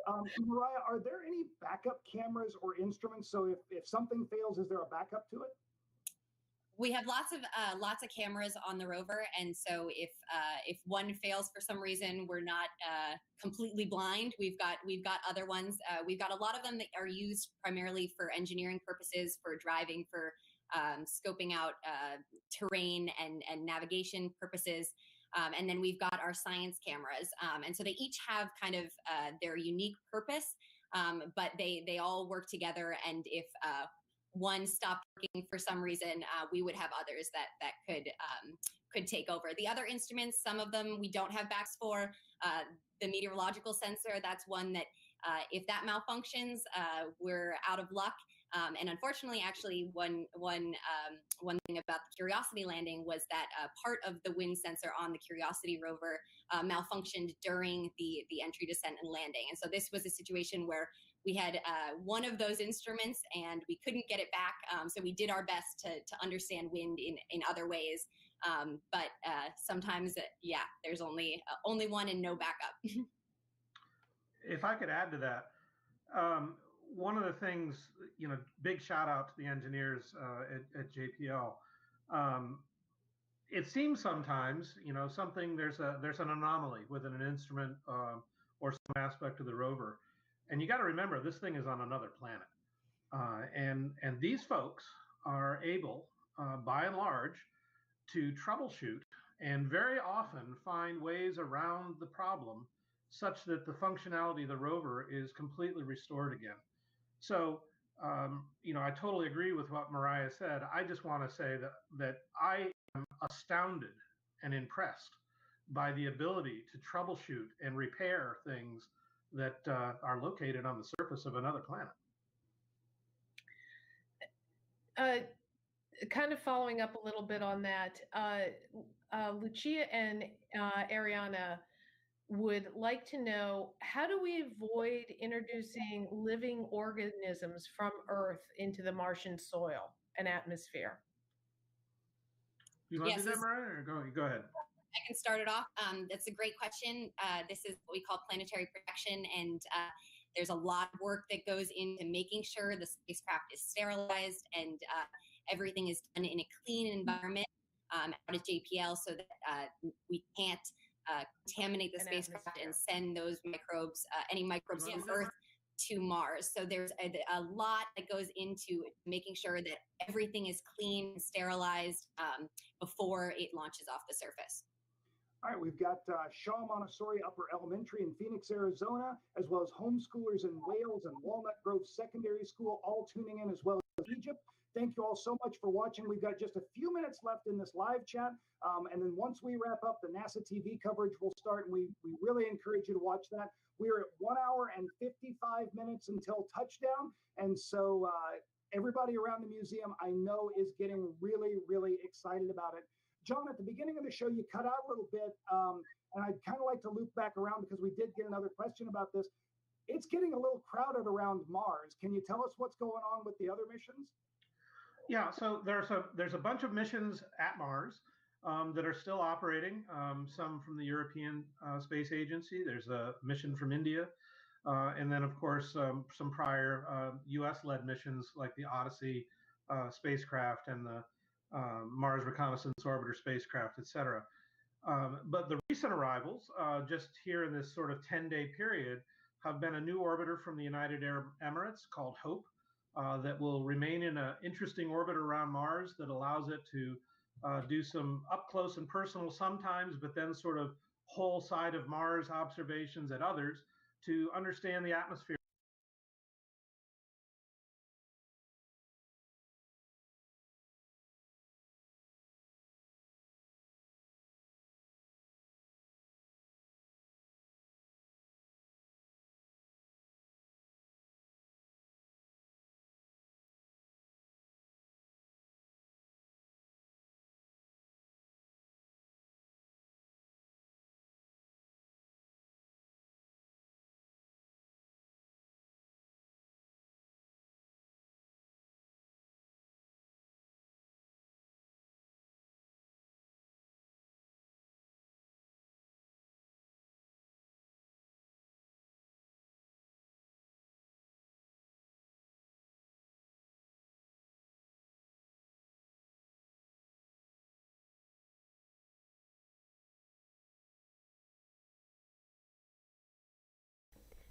Mariah, are there any backup cameras or instruments? So if something fails, is there a backup to it? We have lots of cameras on the rover, and so if one fails for some reason, we're not completely blind. We've got other ones. We've got a lot of them that are used primarily for engineering purposes, for driving, for scoping out terrain and navigation purposes. And then we've got our science cameras, and so they each have kind of their unique purpose, but they all work together. And if one stopped working for some reason, we would have others that could take over. The other instruments, some of them we don't have backs for. The meteorological sensor, that's one that if that malfunctions, we're out of luck. And unfortunately, actually, one thing about the Curiosity landing was that part of the wind sensor on the Curiosity rover malfunctioned during the entry, descent, and landing. And so this was a situation where we had one of those instruments and we couldn't get it back. So we did our best to understand wind in other ways. But sometimes, there's only one and no backup. If I could add to that, one of the things, big shout out to the engineers at JPL. It seems sometimes, there's an anomaly within an instrument or some aspect of the rover, and you got to remember this thing is on another planet, and these folks are able, by and large, to troubleshoot and very often find ways around the problem such that the functionality of the rover is completely restored again. So, I totally agree with what Mariah said. I just want to say that I am astounded and impressed by the ability to troubleshoot and repair things that are located on the surface of another planet. Kind of following up a little bit on that, Lucia and Ariana would like to know, how do we avoid introducing living organisms from Earth into the Martian soil and atmosphere? You want to do that, Mariah, or go ahead? I can start it off. That's a great question. This is what we call planetary protection, and there's a lot of work that goes into making sure the spacecraft is sterilized and everything is done in a clean environment out of JPL, so that we can't contaminate the spacecraft and send those microbes, any microbes from Earth, to Mars. So there's a lot that goes into making sure that everything is clean and sterilized before it launches off the surface. All right, we've got Shaw Montessori Upper Elementary in Phoenix, Arizona, as well as homeschoolers in Wales and Walnut Grove Secondary School, all tuning in, as well as Egypt. Thank you all so much for watching. We've got just a few minutes left in this live chat. And then once we wrap up, the NASA TV coverage will start. And we really encourage you to watch that. We're at 1 hour and 55 minutes until touchdown. And so everybody around the museum, I know, is getting really, really excited about it. John, at the beginning of the show, you cut out a little bit. And I'd kind of like to loop back around because we did get another question about this. It's getting a little crowded around Mars. Can you tell us what's going on with the other missions? Yeah, so there's a bunch of missions at Mars that are still operating. Some from the European Space Agency. There's a mission from India, and then of course some prior U.S.-led missions like the Odyssey spacecraft and the Mars Reconnaissance Orbiter spacecraft, etc. But the recent arrivals, just here in this sort of 10-day period, have been a new orbiter from the United Arab Emirates called HOPE. That will remain in an interesting orbit around Mars that allows it to do some up close and personal sometimes, but then sort of whole side of Mars observations at others to understand the atmosphere.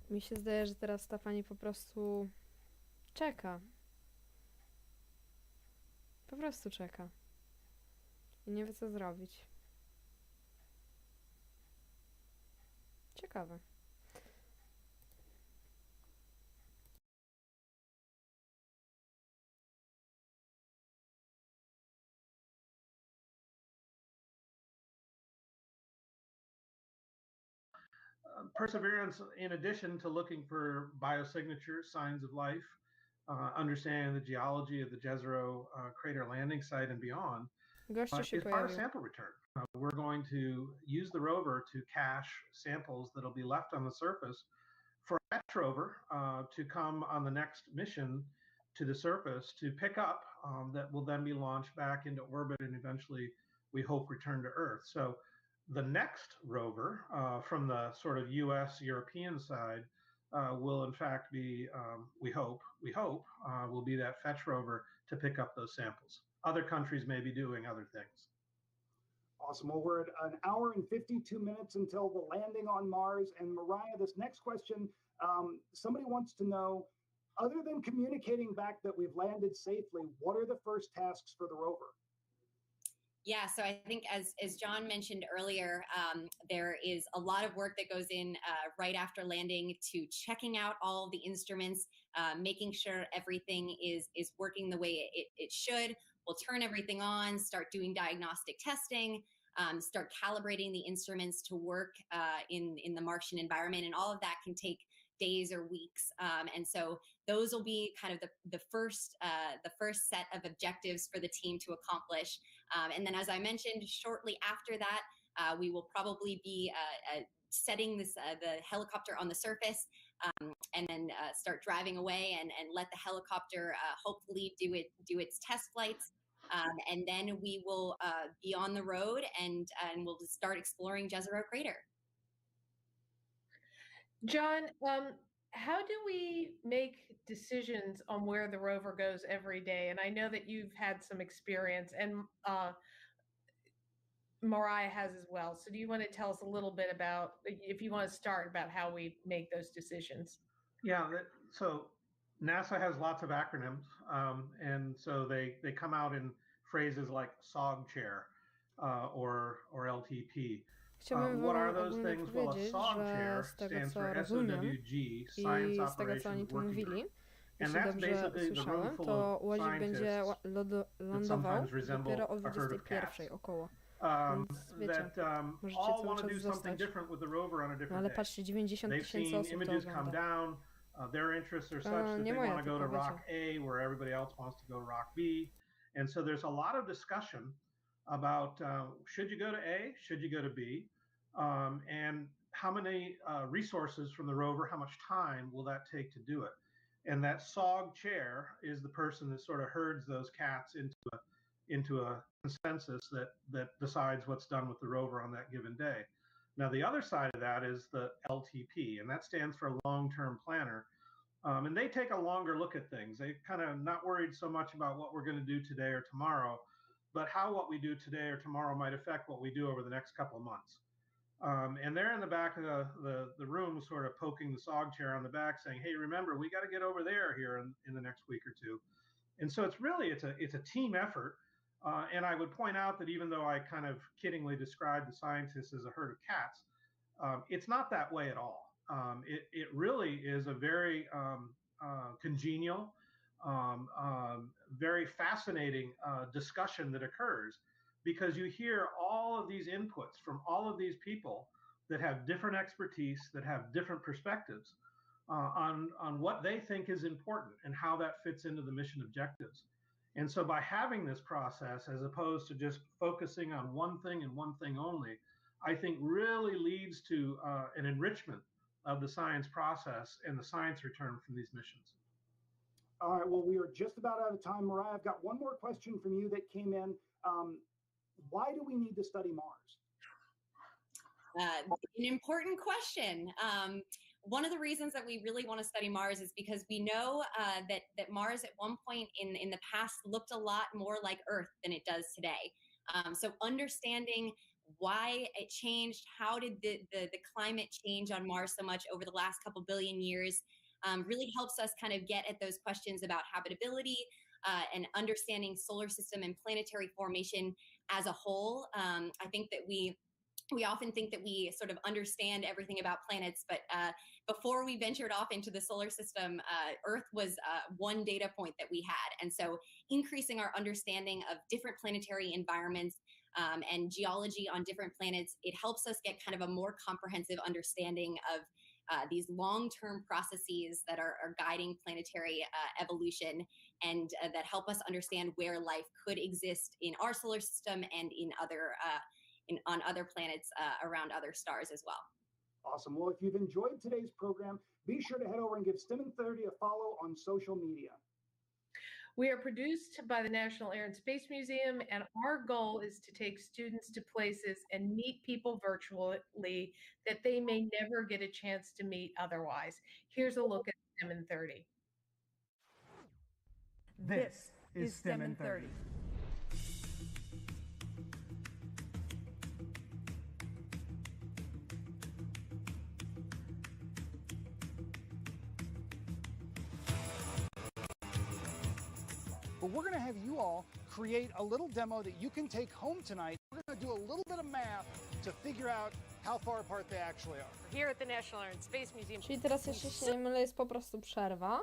Mi się zdaje, że teraz ta pani po prostu czeka. Po prostu czeka. I nie wie, co zrobić. Ciekawe. Perseverance, in addition to looking for biosignatures, signs of life, understanding the geology of the Jezero crater landing site and beyond, Gościu się is part of pojawił. sample return. We're going to use the rover to cache samples that'll be left on the surface for a fetch rover to come on the next mission to the surface to pick up that will then be launched back into orbit and eventually, we hope, return to Earth. So the next rover from the sort of US European side will in fact be, we hope, will be that fetch rover to pick up those samples. Other countries may be doing other things. Awesome. Well, we're at an hour and 52 minutes until the landing on Mars. And Mariah, this next question, somebody wants to know, other than communicating back that we've landed safely, what are the first tasks for the rover? Yeah, so I think as John mentioned earlier, there is a lot of work that goes in right after landing to checking out all of the instruments, making sure everything is working the way it should. We'll turn everything on, start doing diagnostic testing, start calibrating the instruments to work in the Martian environment, and all of that can take days or weeks. And so those will be kind of the first set of objectives for the team to accomplish. And then, as I mentioned, shortly after that, we will probably be setting the helicopter on the surface, and then start driving away and let the helicopter hopefully do its test flights. And then we will be on the road and we'll start exploring Jezero Crater. John, how do we make decisions on where the rover goes every day? And I know that you've had some experience, and Mariah has as well. So do you want to tell us a little bit about, if you want to start, about how we make those decisions? Yeah, so NASA has lots of acronyms, and so they come out in phrases like SOG chair or LTP. What are those things? Well, a SOG chair stands for SOWG, Science I z tego, co oni Operations tu Working mówili, Group. jeśli dobrze usłyszałem, to Łazik będzie lądował dopiero o 21 około. Więc wiecie, możecie cały czas zostać. No ale patrzcie, 90 000 osób to ogląda. Their interests are such that they want to go to rock A where everybody else wants to go to rock B. And so there's a lot of discussion about should you go to A, should you go to B, and how many resources from the rover, how much time will that take to do it? And that SOG chair is the person that sort of herds those cats into a consensus that decides what's done with the rover on that given day. Now, the other side of that is the LTP, and that stands for long-term planner. And they take a longer look at things. They kind of not worried so much about what we're going to do today or tomorrow, but how what we do today or tomorrow might affect what we do over the next couple of months. And they're in the back of the room sort of poking the SOG chair on the back saying, hey, remember, we got to get over there here in the next week or two. And so it's a team effort. And I would point out that even though I kind of kiddingly described the scientists as a herd of cats, it's not that way at all. It really is a very congenial, very fascinating discussion that occurs, because you hear all of these inputs from all of these people that have different expertise, that have different perspectives on what they think is important and how that fits into the mission objectives. And so by having this process, as opposed to just focusing on one thing and one thing only, I think really leads to an enrichment of the science process and the science return from these missions. All right, well, we are just about out of time. Mariah, I've got one more question from you that came in. Why do we need to study Mars? An important question. One of the reasons that we really want to study Mars is because we know that Mars at one point in the past looked a lot more like Earth than it does today. So understanding why it changed, how did the climate change on Mars so much over the last couple billion years, really helps us kind of get at those questions about habitability and understanding solar system and planetary formation as a whole. I think that we often think that we sort of understand everything about planets, but before we ventured off into the solar system, Earth was one data point that we had. And so increasing our understanding of different planetary environments and geology on different planets, it helps us get kind of a more comprehensive understanding of these long-term processes that are guiding planetary evolution and that help us understand where life could exist in our solar system and in other on other planets around other stars as well. Awesome. Well, if you've enjoyed today's program, be sure to head over and give STEM in 30 a follow on social media. We are produced by the National Air and Space Museum, and our goal is to take students to places and meet people virtually that they may never get a chance to meet otherwise. Here's a look at STEM in 30. This is STEM in 30. But we're going to have you all create a little demo that you can take home tonight. We're going to do a little bit of math to figure out how far apart they actually are. Here at the National Air and Space Museum. Czyli teraz, jeśli się nie mylę, jest po prostu przerwa.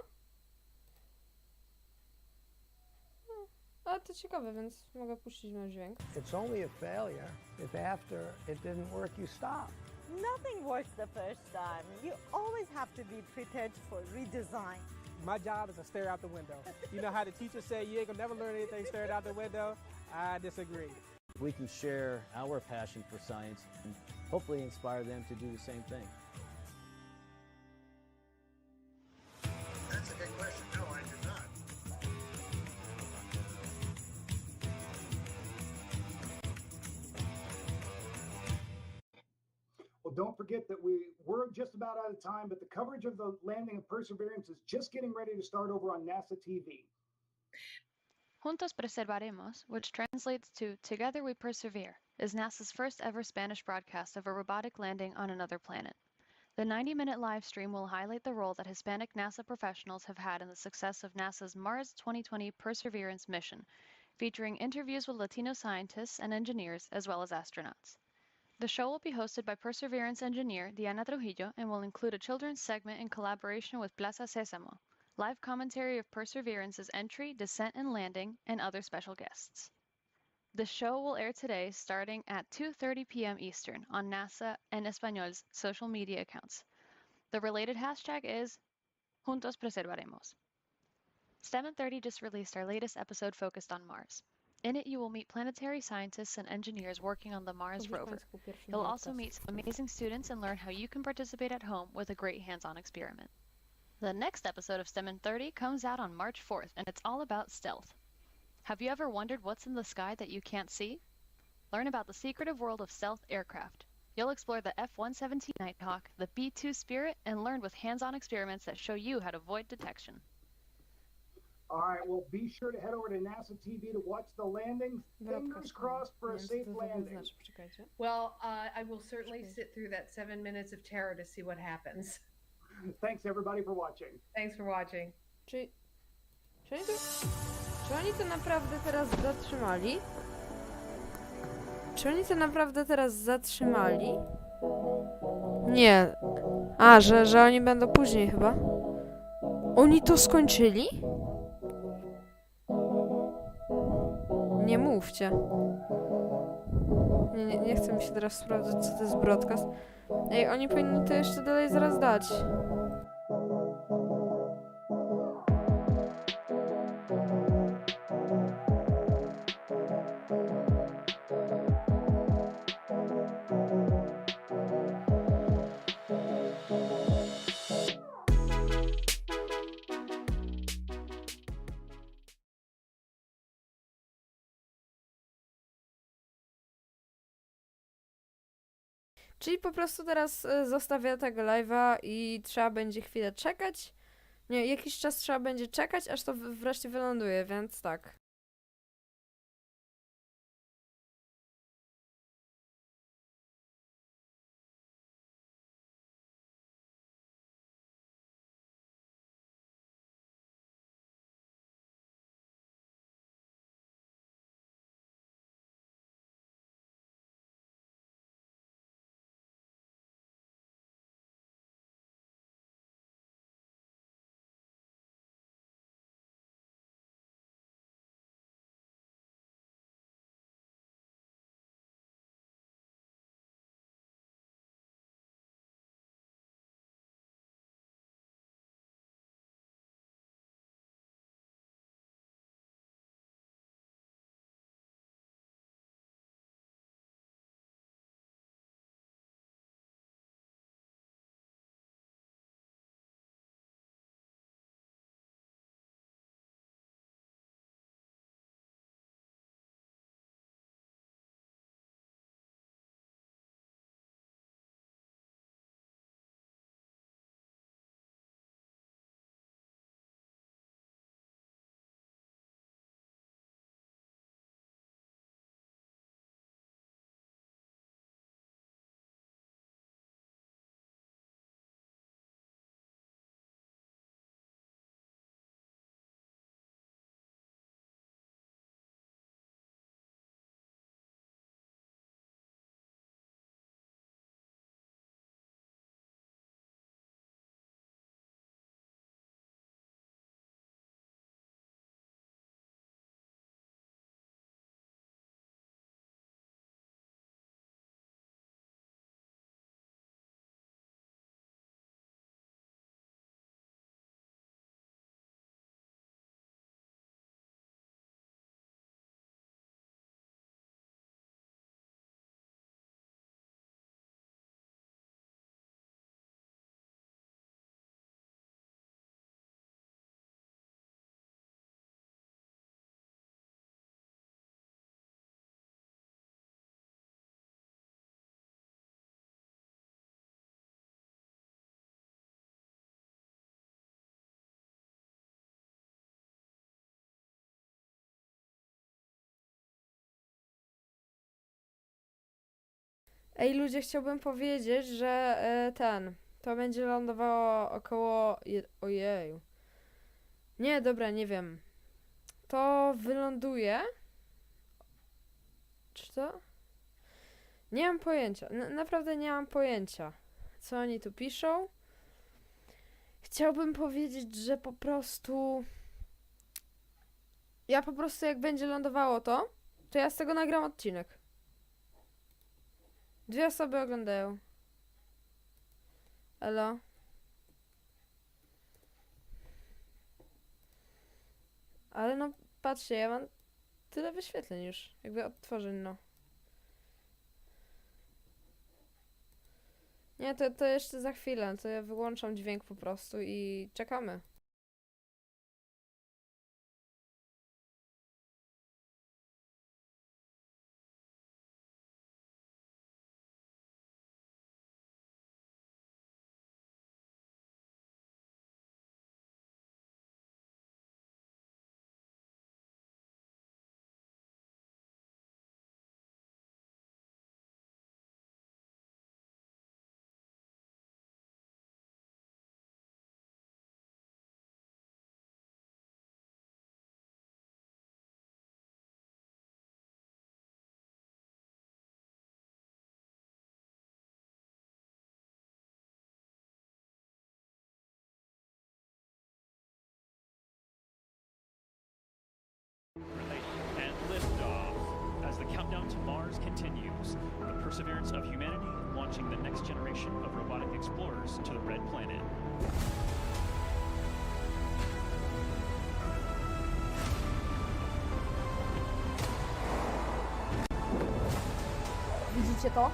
Ale to ciekawe, więc mogę puścić na dźwięk. It's only a failure if after it didn't work you stop. Nothing works the first time. You always have to be prepared for redesign. My job is to stare out the window. You know how the teachers say you ain't gonna never learn anything staring out the window? I disagree. We can share our passion for science and hopefully inspire them to do the same thing. That's a good question. No, I did not. Well, don't forget that we're just about out of time, but the coverage of the landing of Perseverance is just getting ready to start over on NASA TV. Juntos Preservaremos, which translates to Together We Persevere, is NASA's first ever Spanish broadcast of a robotic landing on another planet. The 90-minute live stream will highlight the role that Hispanic NASA professionals have had in the success of NASA's Mars 2020 Perseverance mission, featuring interviews with Latino scientists and engineers as well as astronauts. The show will be hosted by Perseverance engineer Diana Trujillo and will include a children's segment in collaboration with Plaza Sésamo, live commentary of Perseverance's entry, descent, and landing, and other special guests. The show will air today starting at 2:30 p.m. Eastern on NASA en Español's social media accounts. The related hashtag is Juntos Preservaremos. STEM in 30 just released our latest episode focused on Mars. In it, you will meet planetary scientists and engineers working on the Mars rover. You'll also meet some amazing students and learn how you can participate at home with a great hands-on experiment. The next episode of STEM in 30 comes out on March 4th, and it's all about stealth. Have you ever wondered what's in the sky that you can't see? Learn about the secretive world of stealth aircraft. You'll explore the F-117 Nighthawk, the B-2 Spirit, and learn with hands-on experiments that show you how to avoid detection. All right, well, be sure to head over to NASA TV to watch the landing. Fingers crossed for a safe landing. Well, I will certainly sit through that 7 minutes of terror to see what happens. Thanks, everybody, for watching. Thanks for watching. Czy oni to naprawdę teraz zatrzymali? Czy oni to naprawdę teraz zatrzymali? Nie. A, że oni będą później chyba. Oni to skończyli? Nie mówcie. Nie chcę mi się teraz sprawdzać, co to jest broadcast. Ej, oni powinni to jeszcze dalej zaraz dać. Czyli po prostu teraz zostawię tego live'a i trzeba będzie chwilę czekać. Nie, jakiś czas trzeba będzie czekać, aż to wreszcie wyląduje, więc tak. Ej, ludzie, chciałbym powiedzieć, że to będzie lądowało około... Ojeju. Nie, dobra, nie wiem. To wyląduje... Czy to? Nie mam pojęcia. Naprawdę nie mam pojęcia, co oni tu piszą. Chciałbym powiedzieć, że po prostu... Ja po prostu jak będzie lądowało to ja z tego nagram odcinek. 2 osoby oglądają. Elo. Ale no, patrzcie, ja mam tyle wyświetleń już. Jakby odtworzę, no. Nie, to jeszcze za chwilę. To ja wyłączam dźwięk po prostu i czekamy. And liftoff as the countdown to Mars continues. The perseverance of humanity launching the next generation of robotic explorers to the Red Planet. Widzicie to?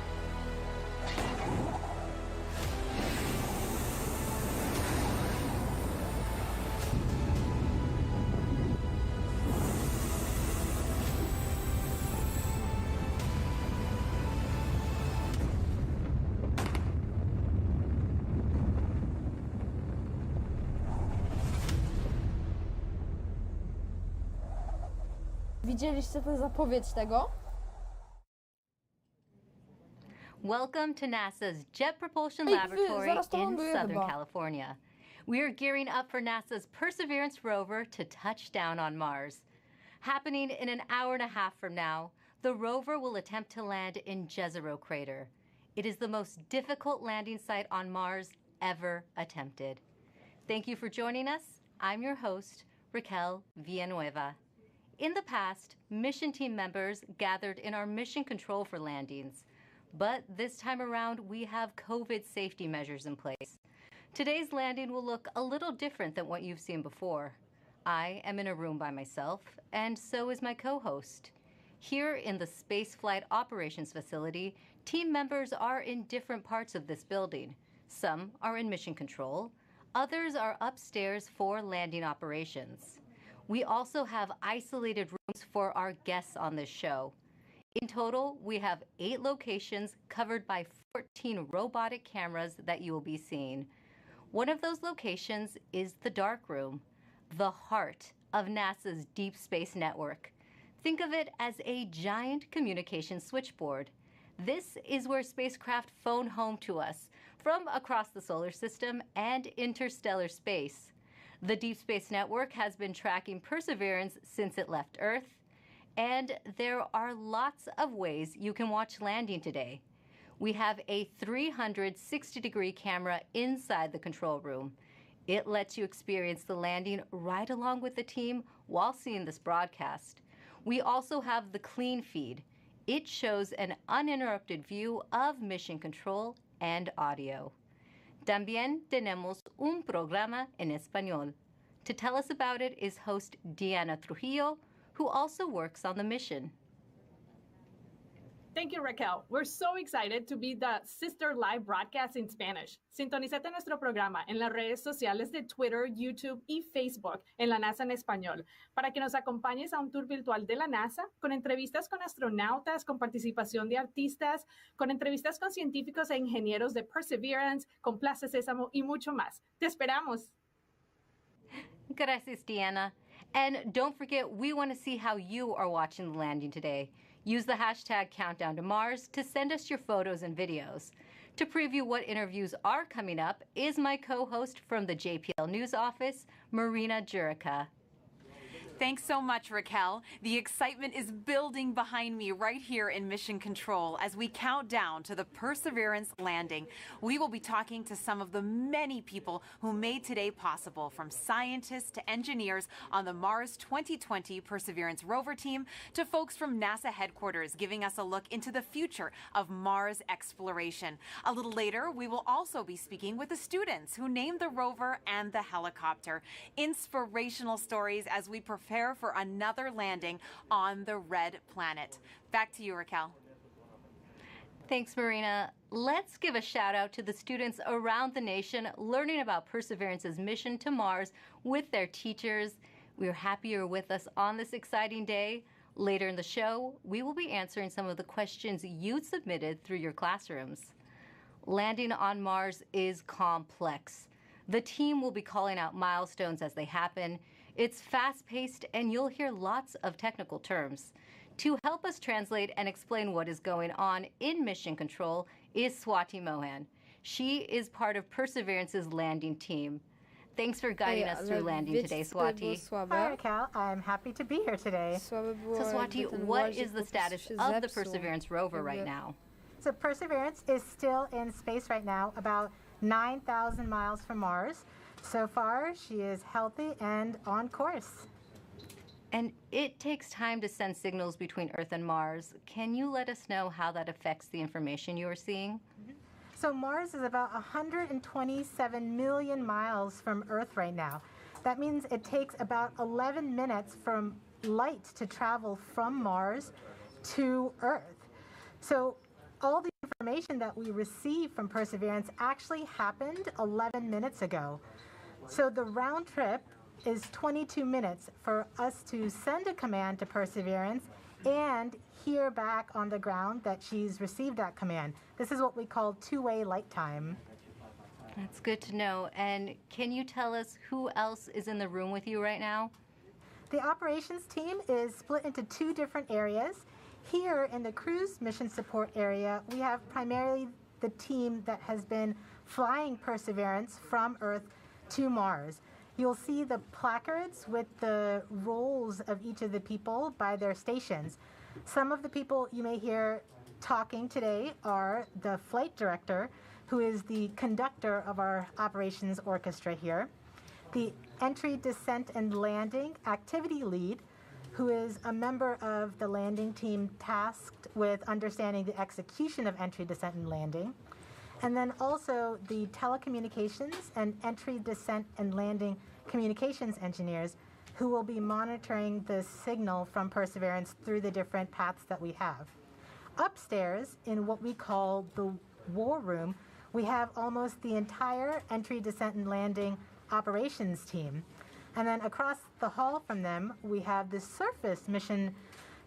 Widzieliście tę zapowiedź tego? Welcome to NASA's Jet Propulsion Laboratory in Southern California. We are gearing up for NASA's Perseverance rover to touch down on Mars. Happening in an hour and a half from now, the rover will attempt to land in Jezero Crater. It is the most difficult landing site on Mars ever attempted. Thank you for joining us. I'm your host, Raquel Villanueva. In the past, mission team members gathered in our mission control for landings. But this time around, we have COVID safety measures in place. Today's landing will look a little different than what you've seen before. I am in a room by myself, and so is my co-host. Here in the Space Flight Operations Facility, team members are in different parts of this building. Some are in mission control, others are upstairs for landing operations. We also have isolated rooms for our guests on this show. In total, we have 8 locations covered by 14 robotic cameras that you will be seeing. One of those locations is the dark room, the heart of NASA's Deep Space Network. Think of it as a giant communication switchboard. This is where spacecraft phone home to us from across the solar system and interstellar space. The Deep Space Network has been tracking Perseverance since it left Earth, and there are lots of ways you can watch landing today. We have a 360-degree camera inside the control room. It lets you experience the landing right along with the team while seeing this broadcast. We also have the clean feed. It shows an uninterrupted view of mission control and audio. También tenemos un programa en español. To tell us about it is host Diana Trujillo, who also works on the mission. Thank you, Raquel. We're so excited to be the sister live broadcast in Spanish. Sintonízate nuestro programa en las redes sociales de Twitter, YouTube y Facebook en la NASA en español para que nos acompañes a un tour virtual de la NASA con entrevistas con astronautas, con participación de artistas, con entrevistas con científicos e ingenieros de Perseverance, con Plaza Sésamo y mucho más. Te esperamos. Gracias, Diana. And don't forget, we want to see how you are watching the landing today. Use the hashtag Countdown to Mars to send us your photos and videos. To preview what interviews are coming up is my co-host from the JPL News office, Marina Jurica. Thanks so much, Raquel. The excitement is building behind me right here in Mission Control as we count down to the Perseverance landing. We will be talking to some of the many people who made today possible, from scientists to engineers on the Mars 2020 Perseverance rover team to folks from NASA headquarters, giving us a look into the future of Mars exploration. A little later, we will also be speaking with the students who named the rover and the helicopter. Inspirational stories as we prepare for another landing on the red planet. Back to you, Raquel. Thanks, Marina. Let's give a shout out to the students around the nation learning about Perseverance's mission to Mars with their teachers. We're happy you're with us on this exciting day. Later in the show, we will be answering some of the questions you submitted through your classrooms. Landing on Mars is complex. The team will be calling out milestones as they happen. It's fast-paced, and you'll hear lots of technical terms. To help us translate and explain what is going on in Mission Control is Swati Mohan. She is part of Perseverance's landing team. Thanks for guiding us through landing today, Swati. Hi, Raquel. I'm happy to be here today. So, Swati, what is the status of the Perseverance rover right now? So, Perseverance is still in space right now, about 9,000 miles from Mars. So far, she is healthy and on course. And it takes time to send signals between Earth and Mars. Can you let us know how that affects the information you are seeing? So Mars is about 127 million miles from Earth right now. That means it takes about 11 minutes from light to travel from Mars to Earth. So all the information that we receive from Perseverance actually happened 11 minutes ago. So the round trip is 22 minutes for us to send a command to Perseverance and hear back on the ground that she's received that command. This is what we call two-way light time. That's good to know. And can you tell us who else is in the room with you right now? The operations team is split into two different areas. Here in the cruise mission support area, we have primarily the team that has been flying Perseverance from Earth to Mars. You'll see the placards with the roles of each of the people by their stations. Some of the people you may hear talking today are the flight director, who is the conductor of our operations orchestra here, the entry, descent, and landing activity lead, who is a member of the landing team tasked with understanding the execution of entry, descent, and landing, and then also the telecommunications and entry, descent, and landing communications engineers who will be monitoring the signal from Perseverance through the different paths that we have. Upstairs, in what we call the war room, we have almost the entire entry, descent, and landing operations team. And then across the hall from them, we have the surface mission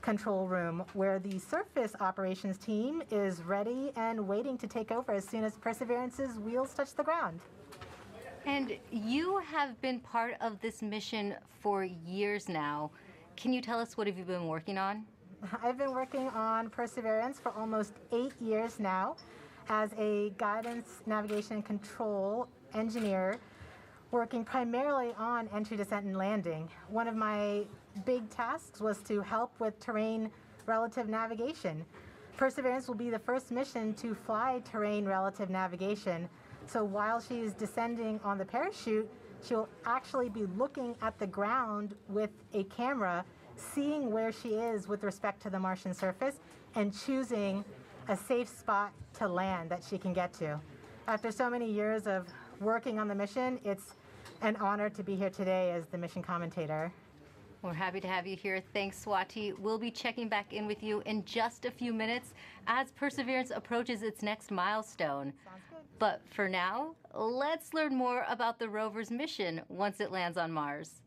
control room, where the surface operations team is ready and waiting to take over as soon as Perseverance's wheels touch the ground. And you have been part of this mission for years now. Can you tell us what have you been working on? I've been working on Perseverance for almost 8 years now as a guidance, navigation, and control engineer, working primarily on entry, descent, and landing. One of my big tasks was to help with terrain relative navigation. Perseverance will be the first mission to fly terrain relative navigation. So while she's descending on the parachute, she'll actually be looking at the ground with a camera, seeing where she is with respect to the Martian surface, and choosing a safe spot to land that she can get to. After so many years of working on the mission, it's an honor to be here today as the mission commentator. We're happy to have you here. Thanks, Swati. We'll be checking back in with you in just a few minutes as Perseverance approaches its next milestone. Sounds good. But for now, let's learn more about the rover's mission once it lands on Mars.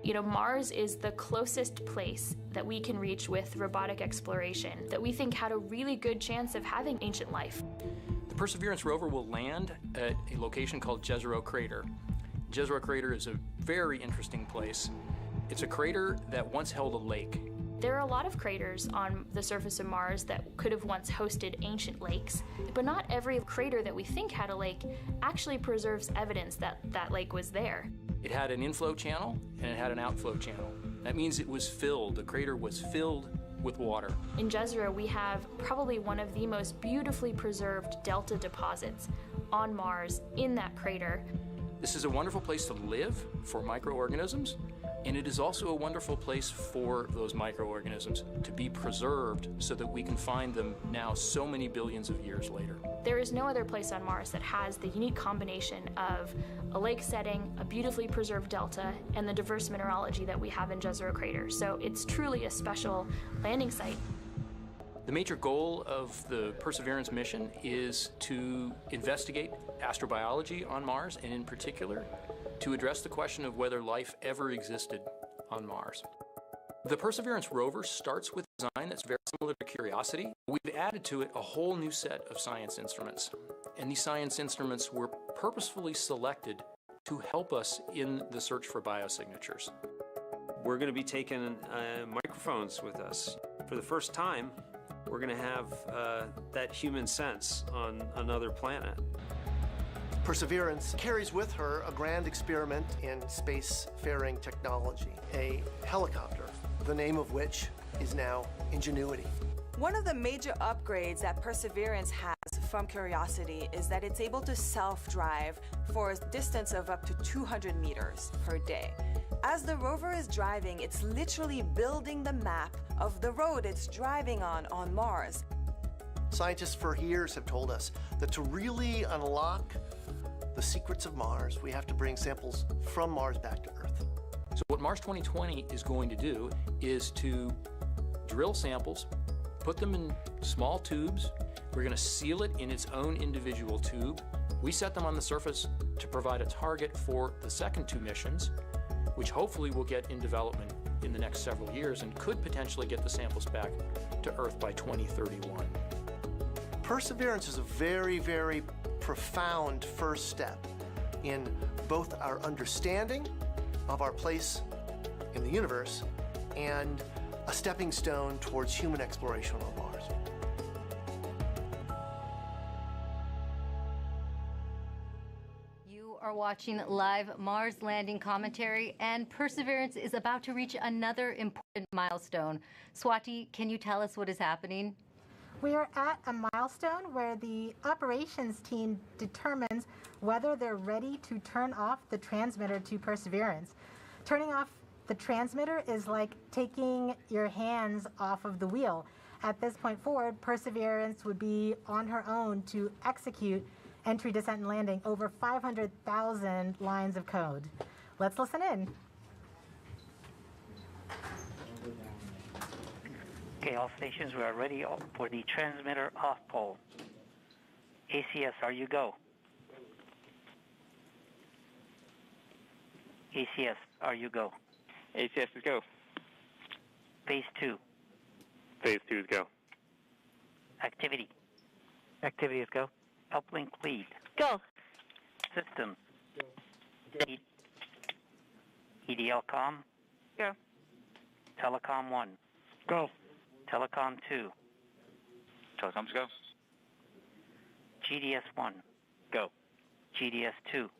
You know, Mars is the closest place that we can reach with robotic exploration that we think had a really good chance of having ancient life. The Perseverance rover will land at a location called Jezero Crater. Jezero Crater is a very interesting place. It's a crater that once held a lake. There are a lot of craters on the surface of Mars that could have once hosted ancient lakes, but not every crater that we think had a lake actually preserves evidence that that lake was there. It had an inflow channel and it had an outflow channel. That means it was filled, the crater was filled with water. In Jezero, we have probably one of the most beautifully preserved delta deposits on Mars in that crater. This is a wonderful place to live for microorganisms, and it is also a wonderful place for those microorganisms to be preserved so that we can find them now so many billions of years later. There is no other place on Mars that has the unique combination of a lake setting, a beautifully preserved delta, and the diverse mineralogy that we have in Jezero Crater. So it's truly a special landing site. The major goal of the Perseverance mission is to investigate astrobiology on Mars, and in particular, to address the question of whether life ever existed on Mars. The Perseverance rover starts with a design that's very similar to Curiosity. We've added to it a whole new set of science instruments, and these science instruments were purposefully selected to help us in the search for biosignatures. We're going to be taking microphones with us. For the first time, we're going to have that human sense on another planet. Perseverance carries with her a grand experiment in spacefaring technology, a helicopter, the name of which is now Ingenuity. One of the major upgrades that Perseverance has from Curiosity is that it's able to self-drive for a distance of up to 200 meters per day. As the rover is driving, it's literally building the map of the road it's driving on Mars. Scientists for years have told us that to really unlock the secrets of Mars, we have to bring samples from Mars back to Earth. So what Mars 2020 is going to do is to drill samples, put them in small tubes. We're going to seal it in its own individual tube. We set them on the surface to provide a target for the second two missions, which hopefully will get in development in the next several years and could potentially get the samples back to Earth by 2031. Perseverance is a very, very profound first step in both our understanding of our place in the universe and a stepping stone towards human exploration on Mars. You are watching live Mars landing commentary, and Perseverance is about to reach another important milestone. Swati, can you tell us what is happening? We are at a milestone where the operations team determines whether they're ready to turn off the transmitter to Perseverance. Turning off the transmitter is like taking your hands off of the wheel. At this point forward, Perseverance would be on her own to execute entry, descent, and landing over 500,000 lines of code. Let's listen in. Okay, all stations, we are ready for the transmitter off pole. ACS, are you go? ACS, are you go? ACS is go. Phase 2. Phase 2 is go. Activity. Activity is go. Uplink lead. Go. Systems. Go. EDL com. Go. Telecom 1. Go. Telecom 2. Telecoms go. GDS 1. Go. GDS 2.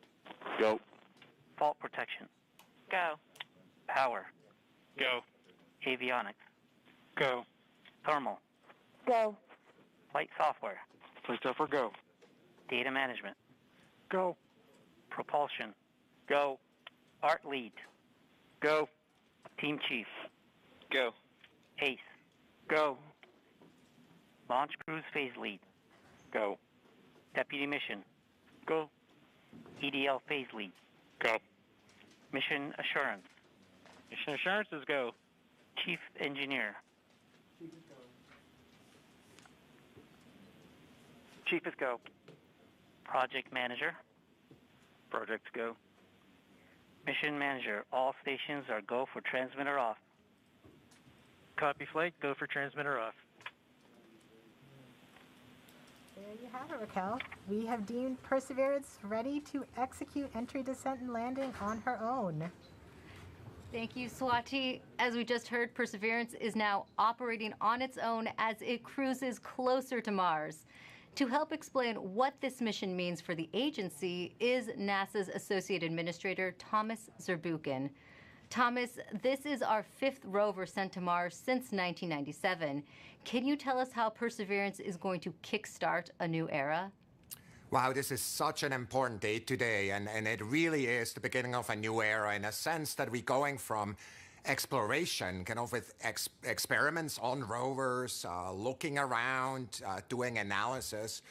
Go. Fault protection. Go. Power. Go. Avionics. Go. Thermal. Go. Flight software. Flight software go. Data management. Go. Propulsion. Go. Art lead. Go. Team chief. Go. ACE. Go. Launch cruise phase lead. Go. Deputy mission. Go. EDL phase lead. Go. Mission assurance. Mission assurance is go. Chief engineer. Chief is go. Project manager. Projects go. Mission manager. All stations are go for transmitter off. Copy flight, go for transmitter off. There you have it, Raquel. We have deemed Perseverance ready to execute entry, descent, and landing on her own. Thank you, Swati. As we just heard, Perseverance is now operating on its own as it cruises closer to Mars. To help explain what this mission means for the agency is NASA's Associate Administrator, Thomas Zurbuchen. Thomas, this is our 5th rover sent to Mars since 1997. Can you tell us how Perseverance is going to kickstart a new era? Wow, this is such an important day today, and it really is the beginning of a new era in a sense that we're going from exploration, kind of with experiments on rovers, looking around, doing analysis,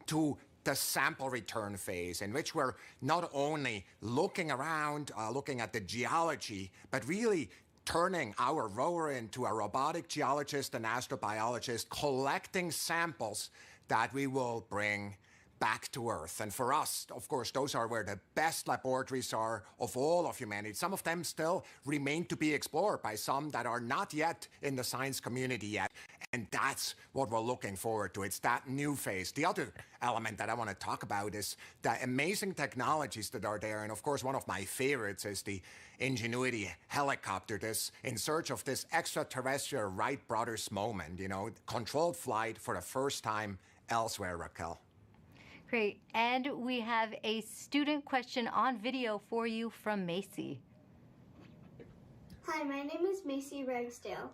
to the sample return phase, in which we're not only looking around, looking at the geology, but really turning our rover into a robotic geologist and astrobiologist, collecting samples that we will bring back to Earth. And for us, of course, those are where the best laboratories are of all of humanity. Some of them still remain to be explored by some that are not yet in the science community yet. And that's what we're looking forward to. It's that new phase. The other element that I want to talk about is the amazing technologies that are there. And of course, one of my favorites is the Ingenuity helicopter, this in search of this extraterrestrial Wright brothers moment, controlled flight for the first time elsewhere, Raquel. Great. And we have a student question on video for you from Macy. Hi, my name is Macy Ragsdale.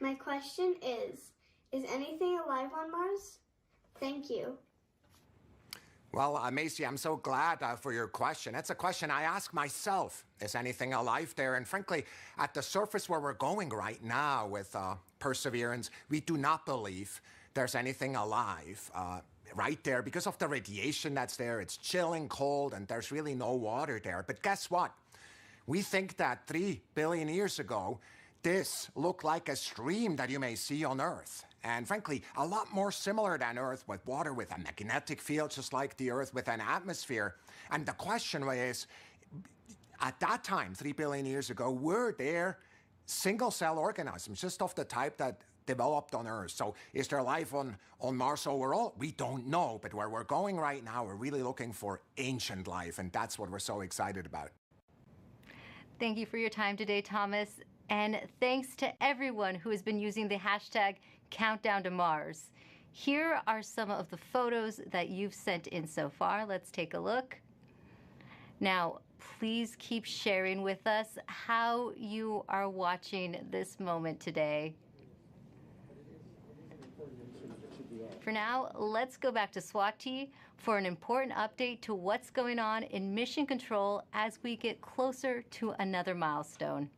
My question is anything alive on Mars? Thank you. Well, Macy, I'm so glad for your question. That's a question I ask myself. Is anything alive there? And frankly, at the surface where we're going right now with Perseverance, we do not believe there's anything alive right there because of the radiation that's there. It's chilling cold and there's really no water there. But guess what? We think that 3 billion years ago, this looked like a stream that you may see on Earth. And frankly, a lot more similar than Earth, with water with a magnetic field, just like the Earth with an atmosphere. And the question is, at that time, 3 billion years ago, were there single-cell organisms, just of the type that developed on Earth? So is there life on Mars overall? We don't know, but where we're going right now, we're really looking for ancient life, and that's what we're so excited about. Thank you for your time today, Thomas, and thanks to everyone who has been using the hashtag Countdown to Mars. Here are some of the photos that you've sent in so far. Let's take a look. Now, please keep sharing with us how you are watching this moment today. For now, let's go back to Swati for an important update to what's going on in mission control as we get closer to another milestone.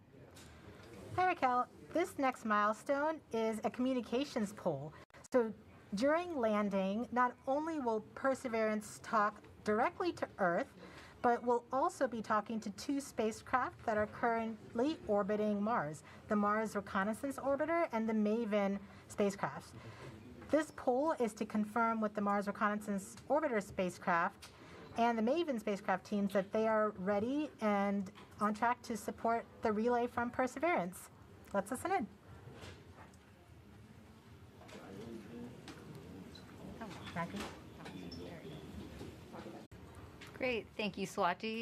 Hi, Raquel. This next milestone is a communications pole. So during landing, not only will Perseverance talk directly to Earth, but we'll also be talking to 2 spacecraft that are currently orbiting Mars, the Mars Reconnaissance Orbiter and the MAVEN spacecraft. This poll is to confirm with the Mars Reconnaissance Orbiter spacecraft and the MAVEN spacecraft teams that they are ready and on track to support the relay from Perseverance. Let's listen in. Great. Thank you, Swati.